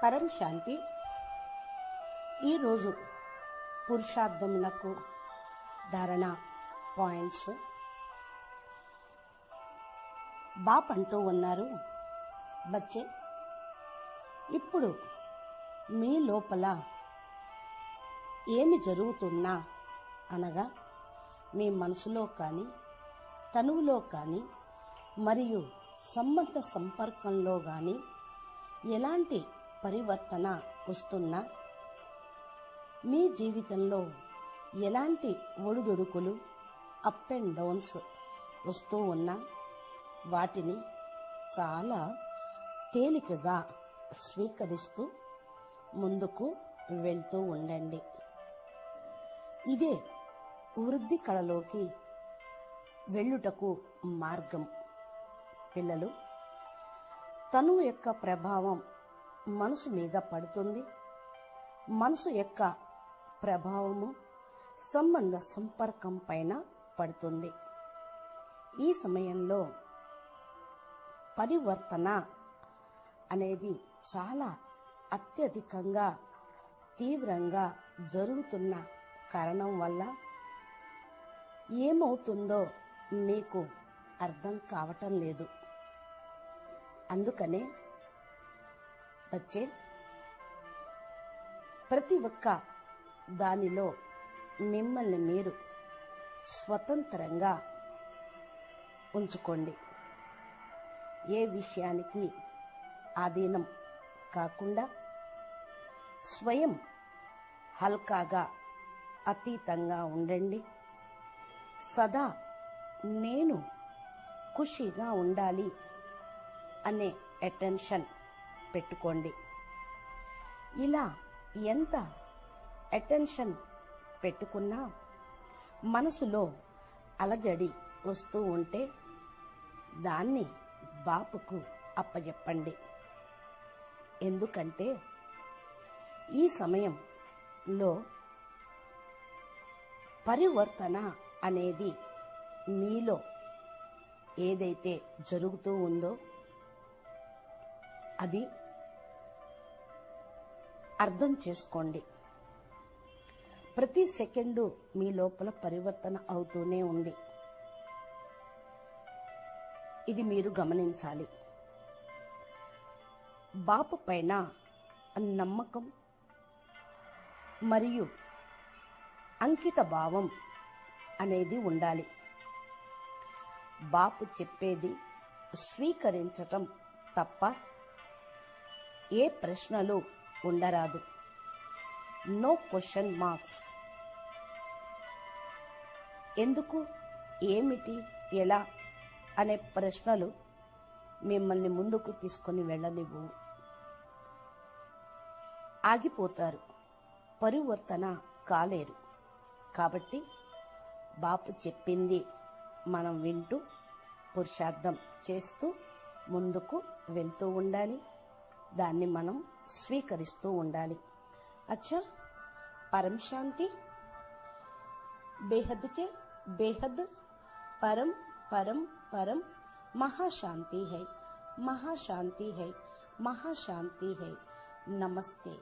పరం శాంతి. ఈరోజు పురుషార్థములకు ధారణ పాయింట్స్. బాప్ అంటూ ఉన్నారు, బచ్చే ఇప్పుడు మీ లోపల ఏమి జరుగుతున్నా అనగా మీ మనసులో కానీ తనువులో కానీ మరియు సంబంధ సంపర్కంలో కానీ ఎలాంటి పరివర్తన వస్తున్నా, మీ జీవితంలో ఎలాంటి ఒడిదుడుకులు అప్ అండ్ డౌన్స్ వస్తూ ఉన్నా వాటిని చాలా తేలికగా స్వీకరిస్తూ ముందుకు వెళ్తూ ఉండండి. ఇదే వృద్ధి కళలోకి వెళ్ళుటకు మార్గం. పిల్లలు, తనువు యొక్క ప్రభావం మనసు మీద పడుతుంది. మనసు యొక్క ప్రభావము సంబంధ సంపర్కం పైన పడుతుంది. ఈ సమయంలో పరివర్తన అనేది చాలా అత్యధికంగా తీవ్రంగా జరుగుతున్న కారణం వల్ల ఏమవుతుందో మీకు అర్థం కావటం లేదు. అందుకనే వచ్చే ప్రతి ఒక్క దానిలో మిమ్మల్ని మీరు స్వతంత్రంగా ఉంచుకోండి. ఏ విషయానికి ఆధీనం కాకుండా స్వయం హల్కాగా అతీతంగా ఉండండి. సదా నేను ఖుషీగా ఉండాలి అనే అటెన్షన్ పెట్టుకోండి. ఇలా ఎంత అటెన్షన్ పెట్టుకున్నా మనసులో అలజడి వస్తూ ఉంటే దాన్ని బాపుకు అప్పజెప్పండి. ఎందుకంటే ఈ సమయంలో పరివర్తన అనేది మీలో ఏదైతే జరుగుతూ ఉందో అది అర్థం చేసుకోండి. ప్రతి సెకండు మీ లోపల పరివర్తన అవుతూనే ఉంది. ఇది మీరు గమనించాలి. బాపు పైన నమ్మకం మరియు అంకిత భావం అనేది ఉండాలి. బాపు చెప్పేది స్వీకరించటం తప్ప ఏ ప్రశ్నలు ఉండరాదు. No question marks. ఎందుకు, ఏమిటి, ఎలా అనే ప్రశ్నలు మిమ్మల్ని ముందుకు తీసుకొని వెళ్ళనివ్వు. ఆగిపోతారు, పరివర్తన కాలేరు. కాబట్టి బాపు చెప్పింది మనం వింటూ పురుషార్థం చేస్తూ ముందుకు వెళ్తూ ఉండాలి. దాన్ని మనం స్వీకరిస్తూ ఉండాలి. అచ్చా, పరం శాంతి. బేహద్ के बेहद परम परम परम महाशांति है, महाशांति है, महाशांति है. नमस्ते.